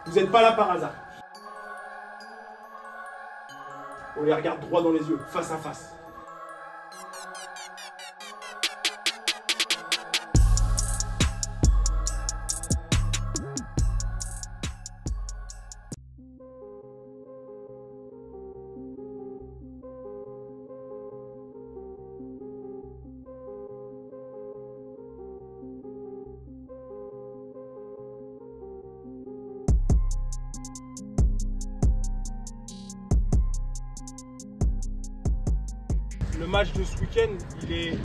Vous n'êtes pas là par hasard. On les regarde droit dans les yeux, face à face. Le match de ce week-end, il est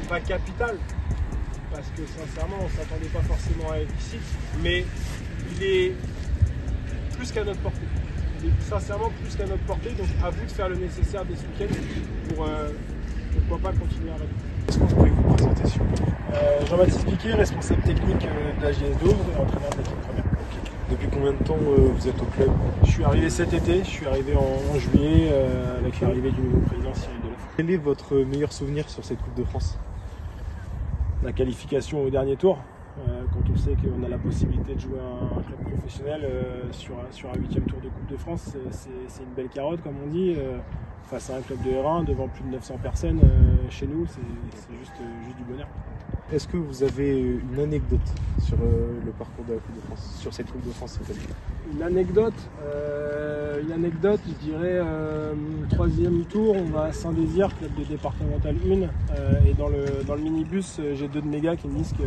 pas capital, parce que sincèrement, on ne s'attendait pas forcément à être ici, mais il est plus qu'à notre portée. Il est sincèrement plus qu'à notre portée, donc à vous de faire le nécessaire dès ce week-end pour pourquoi pas continuer à rêver. Est-ce qu'on pourrait vous présenter sur Jean-Baptiste Piquet, responsable technique de la JS Douvres et entraîneur de l'équipe première. Depuis combien de temps vous êtes au club? Je suis arrivé cet été, je suis arrivé en juillet avec l'arrivée du nouveau président Cyril Delof. Quel est votre meilleur souvenir sur cette Coupe de France? La qualification au dernier tour, quand on sait qu'on a la possibilité de jouer un club professionnel sur un 8e tour de Coupe de France, c'est une belle carotte comme on dit, face à un club de R1 devant plus de 900 personnes chez nous, c'est juste du bonheur. Est-ce que vous avez une anecdote sur le parcours de la Coupe de France, sur cette Coupe de France cette année? Une anecdote, je dirais, 3e tour, on va à Saint-Désir, club de départemental 1, et dans le minibus, j'ai 2 de mes gars qui me disent que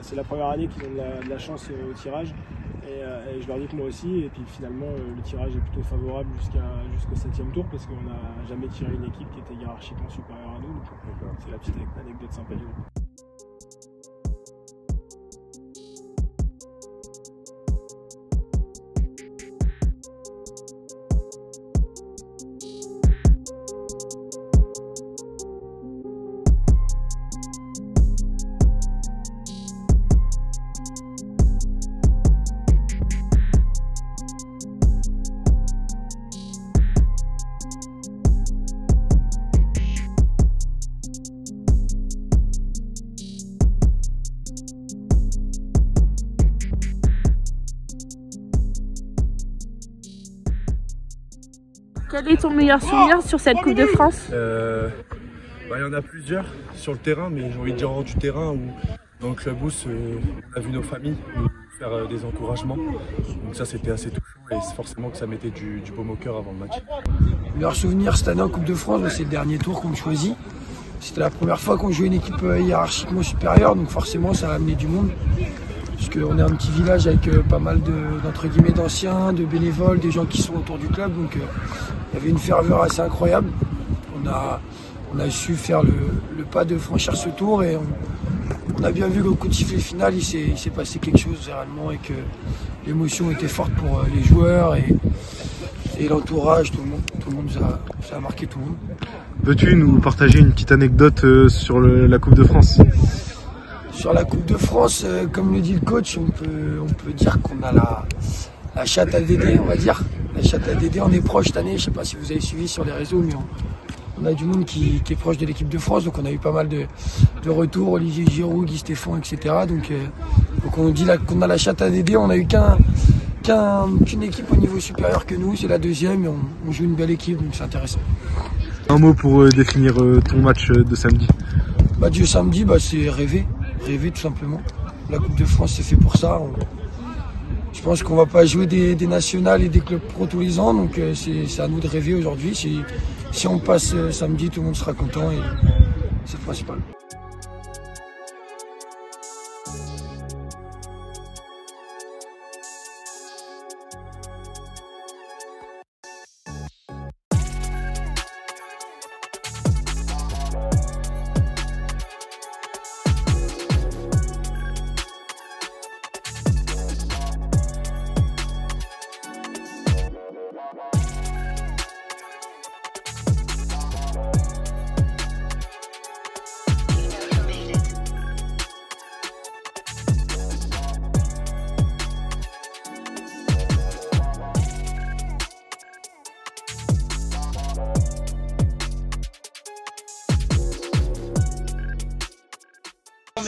c'est la première année qu'ils ont de la chance au tirage, et je leur dis que moi aussi, et puis finalement le tirage est plutôt favorable jusqu'au 7e tour, parce qu'on n'a jamais tiré une équipe qui était hiérarchiquement supérieure à nous, donc c'est la petite anecdote sympathique. Quel est ton meilleur souvenir sur cette Coupe de France? Il y en a plusieurs sur le terrain, mais j'ai envie de dire hors du terrain ou dans le clubhouse, on a vu nos familles nous faire des encouragements. Donc ça c'était assez touchant et forcément que ça mettait du baume au cœur avant le match. Le meilleur souvenir cette année en Coupe de France, c'est le dernier tour qu'on choisit. C'était la première fois qu'on jouait une équipe hiérarchiquement supérieure, donc forcément ça a amené du monde. Puisqu'on est un petit village avec pas mal d'entre guillemets d'anciens, de bénévoles, des gens qui sont autour du club, donc il y avait une ferveur assez incroyable. On a su faire le pas de franchir ce tour et on a bien vu qu'au coup de sifflet final, il s'est passé quelque chose réellement et que l'émotion était forte pour les joueurs et l'entourage, tout le monde, ça a marqué tout le monde. Peux-tu nous partager une petite anecdote sur la Coupe de France? Sur la Coupe de France, comme le dit le coach, on peut dire qu'on a la chatte à Dédé, on va dire. La chatte à Dédé, on est proche cette année, je ne sais pas si vous avez suivi sur les réseaux, mais on a du monde qui est proche de l'équipe de France, donc on a eu pas mal de retours, Olivier Giroud, Guy Stéphane, etc. Donc on dit qu'on a la chatte à Dédé, on n'a eu qu'une équipe au niveau supérieur que nous, c'est la deuxième, et on joue une belle équipe, donc c'est intéressant. Un mot pour définir ton match de samedi? Match de samedi, c'est rêver tout simplement. La Coupe de France c'est fait pour ça. Je pense qu'on va pas jouer des nationales et des clubs pro tous les ans, donc c'est à nous de rêver aujourd'hui. Si on passe samedi, tout le monde sera content et c'est le principal.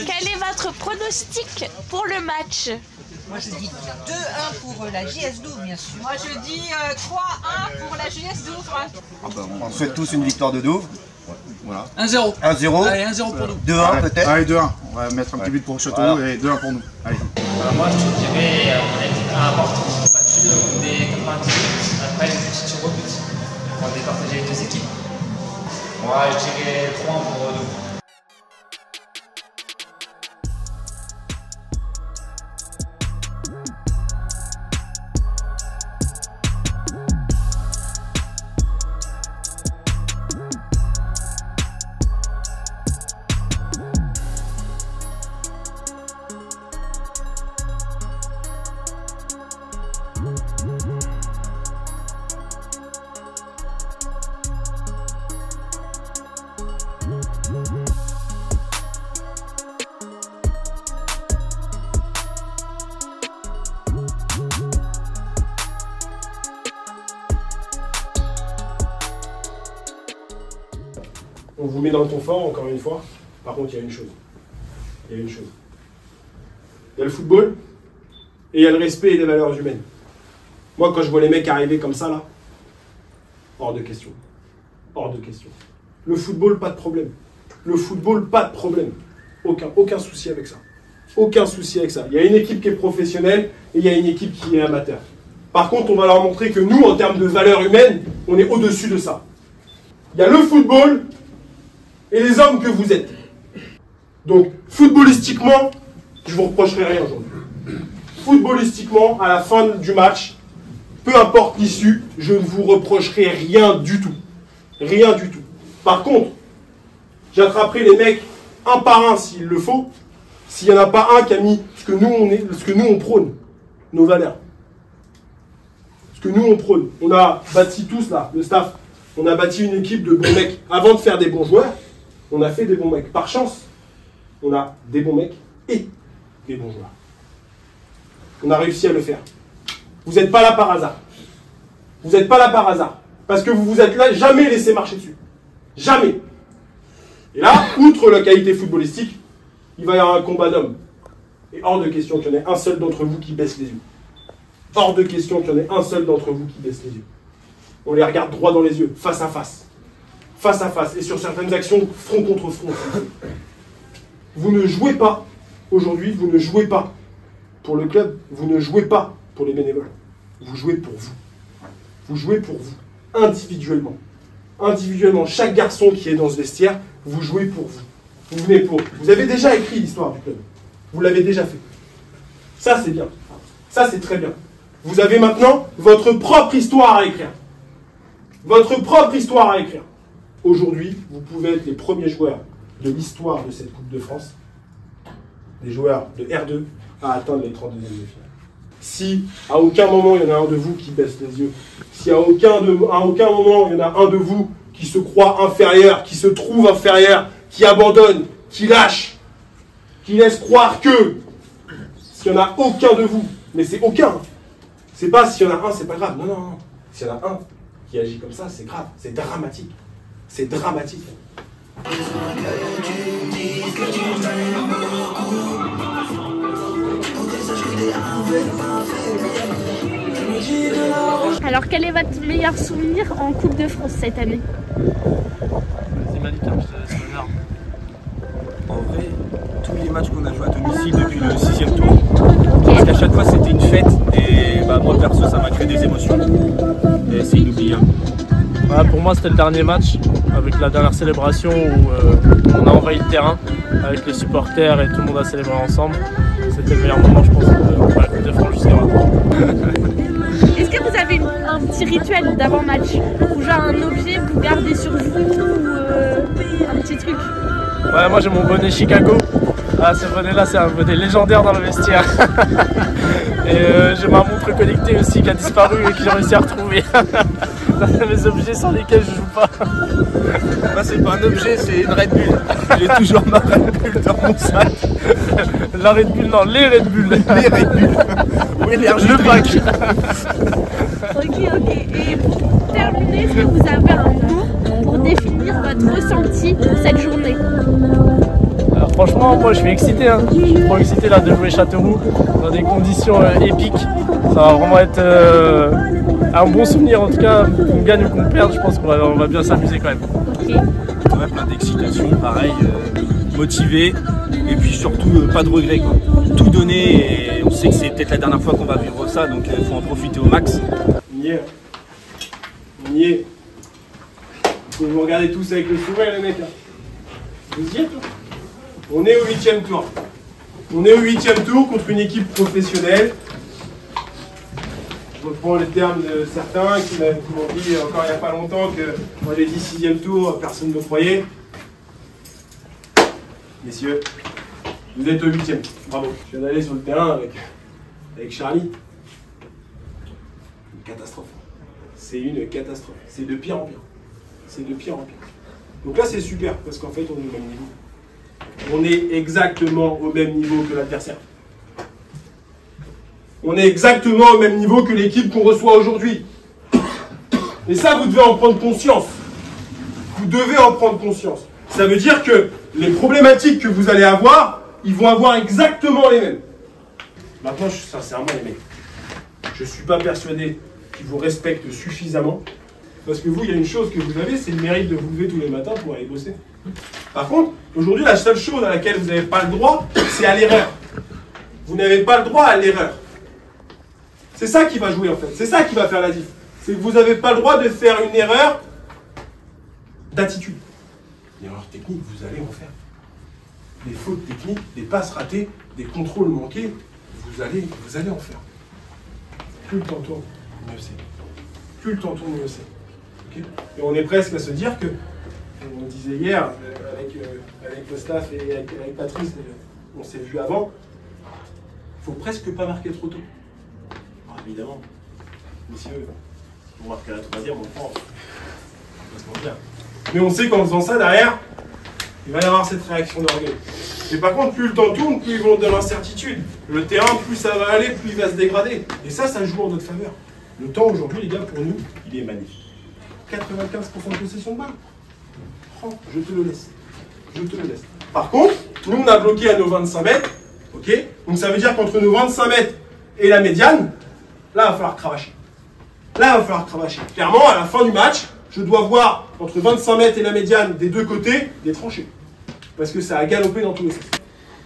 Quel est votre pronostic pour le match? Moi je dis 2-1 pour la JS Douve, bien sûr. Moi je dis 3-1 pour la JS Douve. On souhaite tous une victoire de Douve. Voilà. 1-0. 1-0. Allez, 1-0 pour nous. 2-1 peut-être. Allez, 2-1. On va mettre un petit but pour Châteauroux et 2-1 pour nous. Allez. Moi je te dirais on a été important, battu des 90 minutes, après les petits tirs au but. On a départagé les deux équipes. Moi je dirais 3 pour nous. On vous met dans le confort, encore une fois. Par contre, il y a une chose. Il y a une chose. Il y a le football et il y a le respect et les valeurs humaines. Moi, quand je vois les mecs arriver comme ça, là, hors de question. Hors de question. Le football, pas de problème. Le football, pas de problème. Aucun souci avec ça. Aucun souci avec ça. Il y a une équipe qui est professionnelle et il y a une équipe qui est amateur. Par contre, on va leur montrer que nous, en termes de valeurs humaines, on est au-dessus de ça. Il y a le football et les hommes que vous êtes. Donc, footballistiquement, je vous reprocherai rien aujourd'hui. Footballistiquement, à la fin du match, peu importe l'issue, je ne vous reprocherai rien du tout. Rien du tout. Par contre, j'attraperai les mecs un par un s'il le faut, s'il n'y en a pas un qui a mis ce que nous on prône, nos valeurs. Ce que nous on prône. On a bâti tous là, le staff, on a bâti une équipe de bons mecs. Avant de faire des bons joueurs, on a fait des bons mecs. Par chance, on a des bons mecs et des bons joueurs. On a réussi à le faire. Vous n'êtes pas là par hasard. Vous n'êtes pas là par hasard. Parce que vous vous êtes là jamais laissé marcher dessus. Jamais. Et là, outre la qualité footballistique, il va y avoir un combat d'hommes. Et hors de question qu'il y en ait un seul d'entre vous qui baisse les yeux. Hors de question qu'il y en ait un seul d'entre vous qui baisse les yeux. On les regarde droit dans les yeux, face à face. Face à face. Et sur certaines actions, front contre front. Vous ne jouez pas, aujourd'hui, vous ne jouez pas pour le club, vous ne jouez pas pour les bénévoles. Vous jouez pour vous. Vous jouez pour vous, individuellement. Individuellement, chaque garçon qui est dans ce vestiaire, vous jouez pour vous. Vous venez pour. Vous avez déjà écrit l'histoire du club. Vous l'avez déjà fait. Ça, c'est bien. Ça, c'est très bien. Vous avez maintenant votre propre histoire à écrire. Votre propre histoire à écrire. Aujourd'hui, vous pouvez être les premiers joueurs de l'histoire de cette Coupe de France, des joueurs de R2, à atteindre les 32e de finale. Si à aucun moment il y en a un de vous qui baisse les yeux, si à aucun moment il y en a un de vous qui se croit inférieur, qui se trouve inférieur, qui abandonne, qui lâche, qui laisse croire que, s'il n'y en a aucun de vous, mais c'est aucun, c'est pas s'il y en a un, c'est pas grave, non, non, non, s'il y en a un qui agit comme ça, c'est grave, c'est dramatique, c'est dramatique. Alors, quel est votre meilleur souvenir en Coupe de France cette année? Vas-y Malik, je te laisse l'honneur. En vrai, tous les matchs qu'on a joués à domicile depuis le 6e tour, parce qu'à chaque fois c'était une fête et bah, moi perso ça m'a créé des émotions et c'est inoubliable. Ouais, pour moi c'était le dernier match avec la dernière célébration où on a envahi le terrain avec les supporters et tout le monde a célébré ensemble. C'était le meilleur moment je pense pour la Coupe de France jusqu'à maintenant. Est-ce que vous avez un petit rituel d'avant-match? Ou genre un objet que vous gardez sur vous ou un petit truc? Ouais, moi j'ai mon bonnet Chicago. Ah, ce bonnet là c'est un bonnet légendaire dans le vestiaire. Et j'ai ma montre connectée aussi qui a disparu et que j'ai réussi à retrouver. C'est mes objets sans lesquels je joue pas. Moi c'est pas un objet, c'est une Red Bull. J'ai toujours ma Red Bull dans mon sac. La Red Bull, non, les Red Bull. Les Red Bull. Oui, le pack. Ok. Et pour terminer, est-ce que vous avez un mot pour définir votre ressenti pour cette journée? Alors Franchement, moi je suis excité, hein. Je suis trop excité là de jouer Châteauroux dans des conditions épiques. Ça va vraiment être un bon souvenir, en tout cas, qu'on gagne ou qu'on perde, je pense qu'on va bien s'amuser quand même. Ouais, plein d'excitation, pareil, motivé, et puis surtout pas de regrets, quoi. Tout donner, et on sait que c'est peut-être la dernière fois qu'on va vivre ça, donc il faut en profiter au max. On y est. On y est. Faut vous regarder tous avec le sourire, les mecs. Là. Vous y êtes, là. On est au 8e tour. On est au 8e tour contre une équipe professionnelle. Je reprends les termes de certains qui m'ont dit encore il n'y a pas longtemps que moi j'ai dit 6e tour, personne ne me croyait. Messieurs, vous êtes au 8e. Bravo. Je viens d'aller sur le terrain avec Charlie. Une catastrophe. C'est une catastrophe. C'est de pire en pire. C'est de pire en pire. Donc là c'est super parce qu'en fait on est au même niveau. On est exactement au même niveau que l'adversaire. On est exactement au même niveau que l'équipe qu'on reçoit aujourd'hui. Et ça, vous devez en prendre conscience. Vous devez en prendre conscience. Ça veut dire que les problématiques que vous allez avoir, ils vont avoir exactement les mêmes. Maintenant, sincèrement, les mecs, je ne suis pas persuadé qu'ils vous respectent suffisamment. Parce que vous, il y a une chose que vous avez, c'est le mérite de vous lever tous les matins pour aller bosser. Par contre, aujourd'hui, la seule chose à laquelle vous n'avez pas le droit, c'est à l'erreur. Vous n'avez pas le droit à l'erreur. C'est ça qui va jouer en fait, c'est ça qui va faire la diff. C'est que vous n'avez pas le droit de faire une erreur d'attitude. Une erreur technique, vous allez en faire. Des fautes techniques, des passes ratées, des contrôles manqués, vous allez en faire. Plus le temps tourne, mieux c'est. Plus le temps tourne, mieux c'est. Okay. Et on est presque à se dire que, on disait hier, avec le staff et avec Patrice, on s'est vu avant, il ne faut presque pas marquer trop tôt. Évidemment, messieurs, on marquer la 3e, on prend. On va se mentir. Mais on sait qu'en faisant ça, derrière, il va y avoir cette réaction d'orgueil. Mais par contre, plus le temps tourne, plus ils vont de l'incertitude. Le terrain, plus ça va aller, plus il va se dégrader. Et ça joue en notre faveur. Le temps aujourd'hui, les gars, pour nous, il est magnifique. 95% de possession de balle. Oh, je te le laisse. Je te le laisse. Par contre, nous, on a bloqué à nos 25 mètres. Ok. Donc ça veut dire qu'entre nos 25 mètres et la médiane, là, il va falloir cravacher. Là, il va falloir cravacher. Clairement, à la fin du match, je dois voir entre 25 mètres et la médiane des deux côtés des tranchées. Parce que ça a galopé dans tous les sens.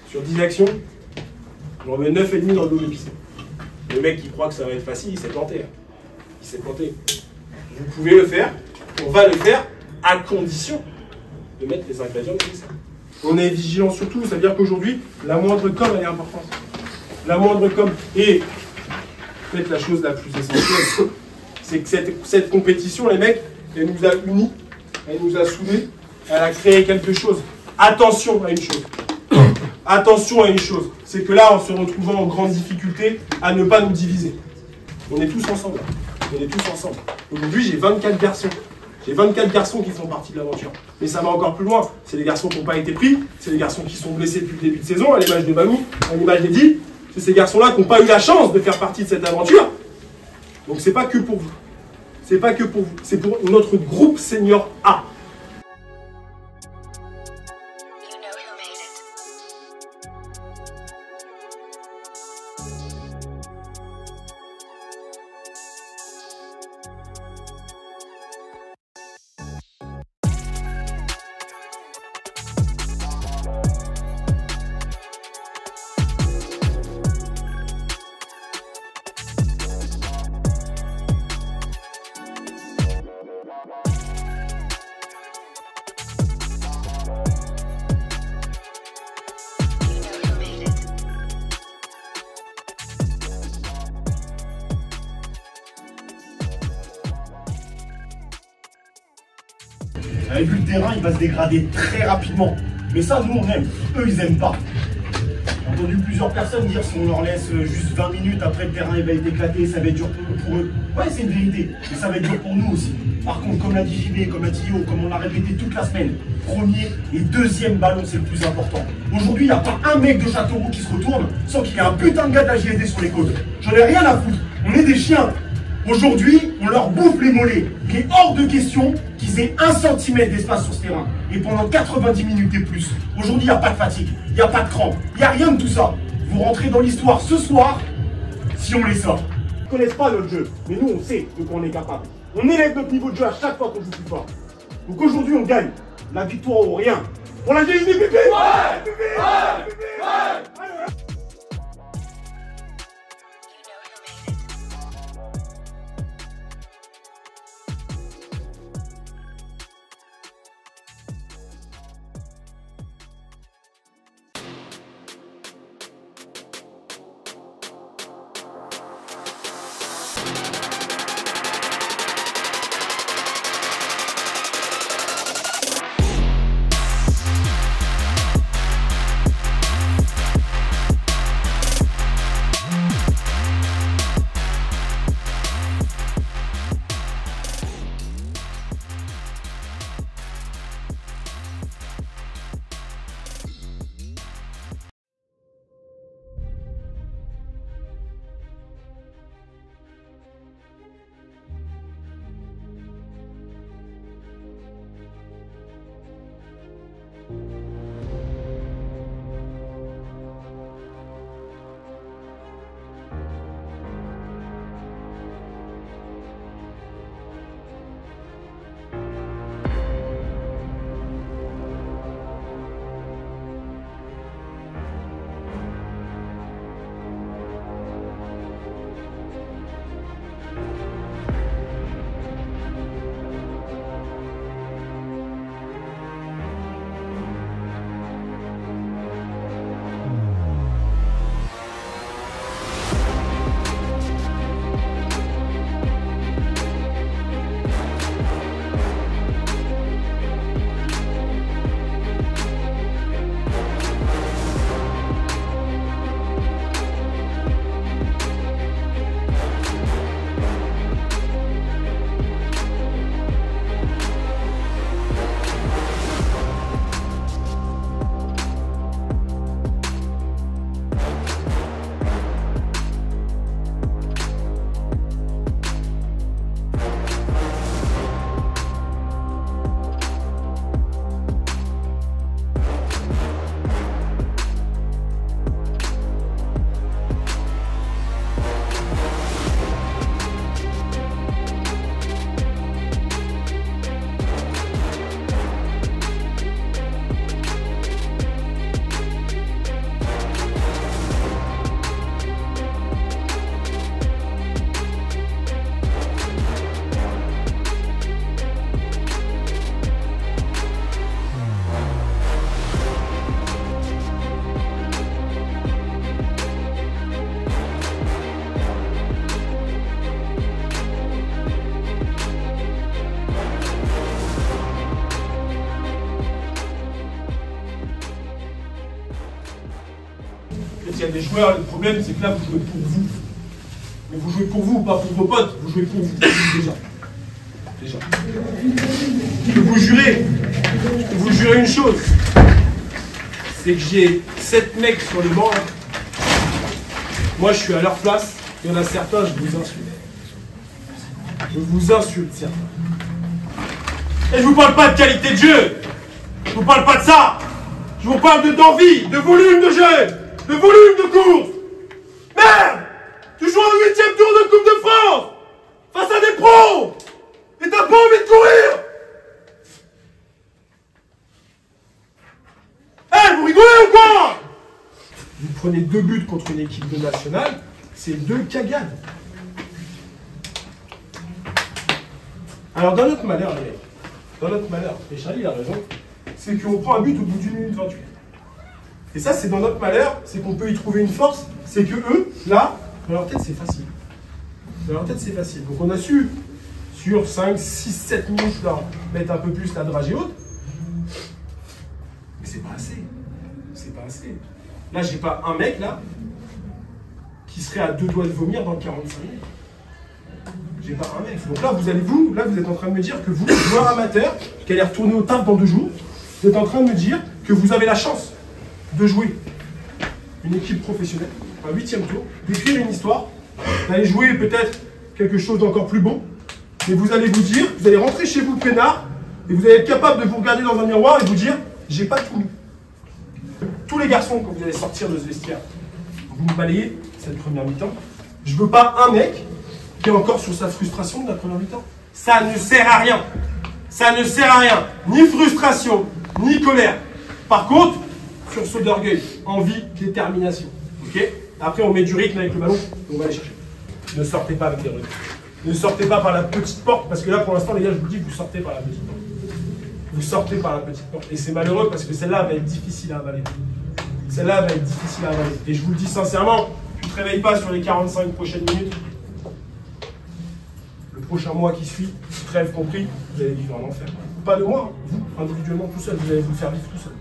Sur 10 actions, j'en mets 9,5 dans le dos de piscine. Le mec qui croit que ça va être facile, il s'est planté. Il s'est planté. Vous pouvez le faire, on va le faire, à condition de mettre les ingrédients nécessaires. On est vigilant sur tout, ça veut dire qu'aujourd'hui, la moindre com, elle est importante. La moindre com. Et peut-être la chose la plus essentielle, c'est que cette compétition, les mecs, elle nous a unis, elle nous a soudés, elle a créé quelque chose. Attention à une chose. Attention à une chose. C'est que là, en se retrouvant en grande difficulté, à ne pas nous diviser. On est tous ensemble. On est tous ensemble. Aujourd'hui, j'ai 24 garçons. J'ai 24 garçons qui font partie de l'aventure. Mais ça va encore plus loin. C'est les garçons qui n'ont pas été pris. C'est les garçons qui sont blessés depuis le début de saison, à l'image de Balou, à l'image d'Eddy. C'est ces garçons-là qui n'ont pas eu la chance de faire partie de cette aventure. Donc c'est pas que pour vous. C'est pas que pour vous. C'est pour notre groupe senior A. Vous avez vu, le terrain, il va se dégrader très rapidement. Mais ça, nous, on aime. Eux, ils aiment pas. J'ai entendu plusieurs personnes dire si on leur laisse juste 20 minutes après le terrain, il va être éclaté, ça va être dur pour eux. Ouais, c'est une vérité. Mais ça va être dur pour nous aussi. Par contre, comme l'a dit JB, comme l'a dit Yo, comme on l'a répété toute la semaine, premier et deuxième ballon, c'est le plus important. Aujourd'hui, il n'y a pas un mec de Châteauroux qui se retourne sans qu'il y ait un putain de gars de la JSD sur les côtes. J'en ai rien à foutre. On est des chiens. Aujourd'hui, on leur bouffe les mollets. Il est hors de question qu'ils qu'ils aient 1 centimètre d'espace sur ce terrain. Et pendant 90 minutes et plus. Aujourd'hui, il n'y a pas de fatigue, il n'y a pas de crampe, il n'y a rien de tout ça. Vous rentrez dans l'histoire ce soir, si on les sort. Ils ne connaissent pas notre jeu, mais nous, on sait de quoi on est capable. On élève notre niveau de jeu à chaque fois qu'on joue plus fort. Donc aujourd'hui, on gagne. La victoire ou rien. Pour la GSD, pépé. Il y a des joueurs, le problème c'est que là vous jouez pour vous. Mais vous jouez pour vous, pas pour vos potes, vous jouez pour vous. Déjà. Je peux vous jurer une chose. C'est que j'ai 7 mecs sur le banc là. Moi je suis à leur place, il y en a certains, je vous insulte. Je vous insulte certains. Et je vous parle pas de qualité de jeu. Je vous parle pas de ça. Je vous parle d'envie, de volume de jeu. De volume de course. Merde! Tu joues un 8e tour de Coupe de France face à des pros et t'as pas envie de courir. Hey, vous rigolez ou quoi? Vous prenez 2 buts contre une équipe de nationale, c'est 2 cagades. Alors dans notre malheur, les mecs, dans notre malheur, et Charlie a raison, c'est qu'on prend un but au bout d'1 minute 28. Et ça, c'est dans notre malheur, c'est qu'on peut y trouver une force, c'est que eux, là, dans leur tête, c'est facile. Dans leur tête, c'est facile. Donc on a su, sur 5, 6, 7 minutes, leur mettre un peu plus la dragée haute. Mais c'est pas assez. C'est pas assez. Là, j'ai pas un mec, là, qui serait à 2 doigts de vomir dans 45 minutes. J'ai pas un mec. Donc là, vous êtes en train de me dire que vous, joueur amateur, qui allez retourner au taf dans 2 jours, vous êtes en train de me dire que vous avez la chance de jouer une équipe professionnelle, un 8e tour, d'écrire une histoire, d'aller jouer peut-être quelque chose d'encore plus bon, mais vous allez vous dire, vous allez rentrer chez vous peinard, Et vous allez être capable de vous regarder dans un miroir et vous dire, j'ai pas tout mis. Tous les garçons, quand vous allez sortir de ce vestiaire, vous me balayez cette première mi-temps. Je veux pas un mec qui est encore sur sa frustration de la première mi-temps. Ça ne sert à rien. Ça ne sert à rien. Ni frustration, ni colère. Par contre, sursaut d'orgueil, envie, détermination. Ok? Après, on met du rythme avec le ballon et on va aller chercher. Ne sortez pas avec des rythmes. Ne sortez pas par la petite porte, parce que là, pour l'instant, les gars, je vous dis, vous sortez par la petite porte. Vous sortez par la petite porte. Et c'est malheureux parce que celle-là va être difficile à avaler. Celle-là va être difficile à avaler. Et je vous le dis sincèrement, tu ne te réveilles pas sur les 45 prochaines minutes. Le prochain mois qui suit, trêve compris, vous allez vivre un enfer. Pas de moi, vous, individuellement, tout seul, vous allez vous faire vivre tout seul.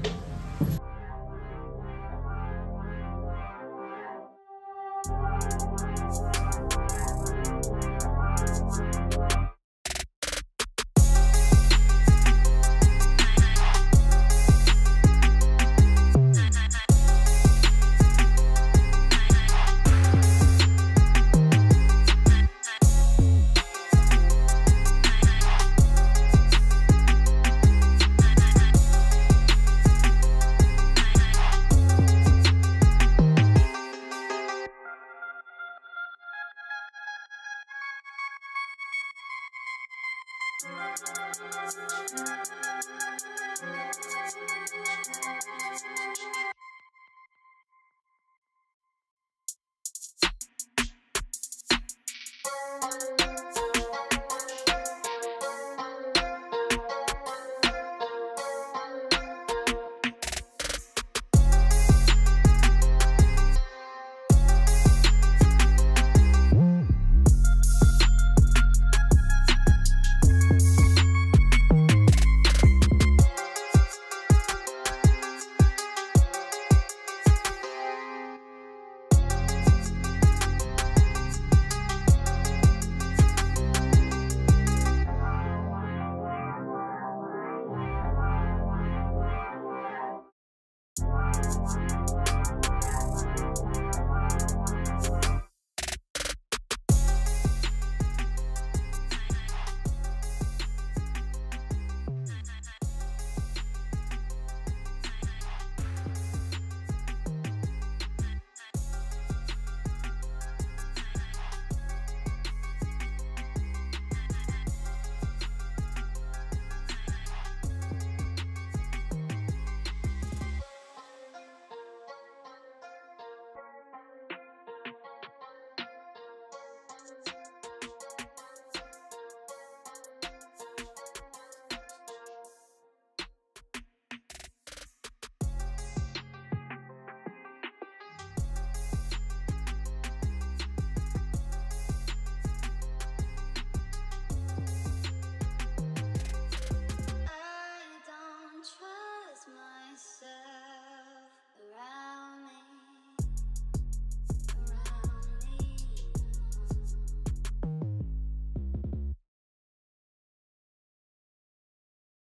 Trust myself.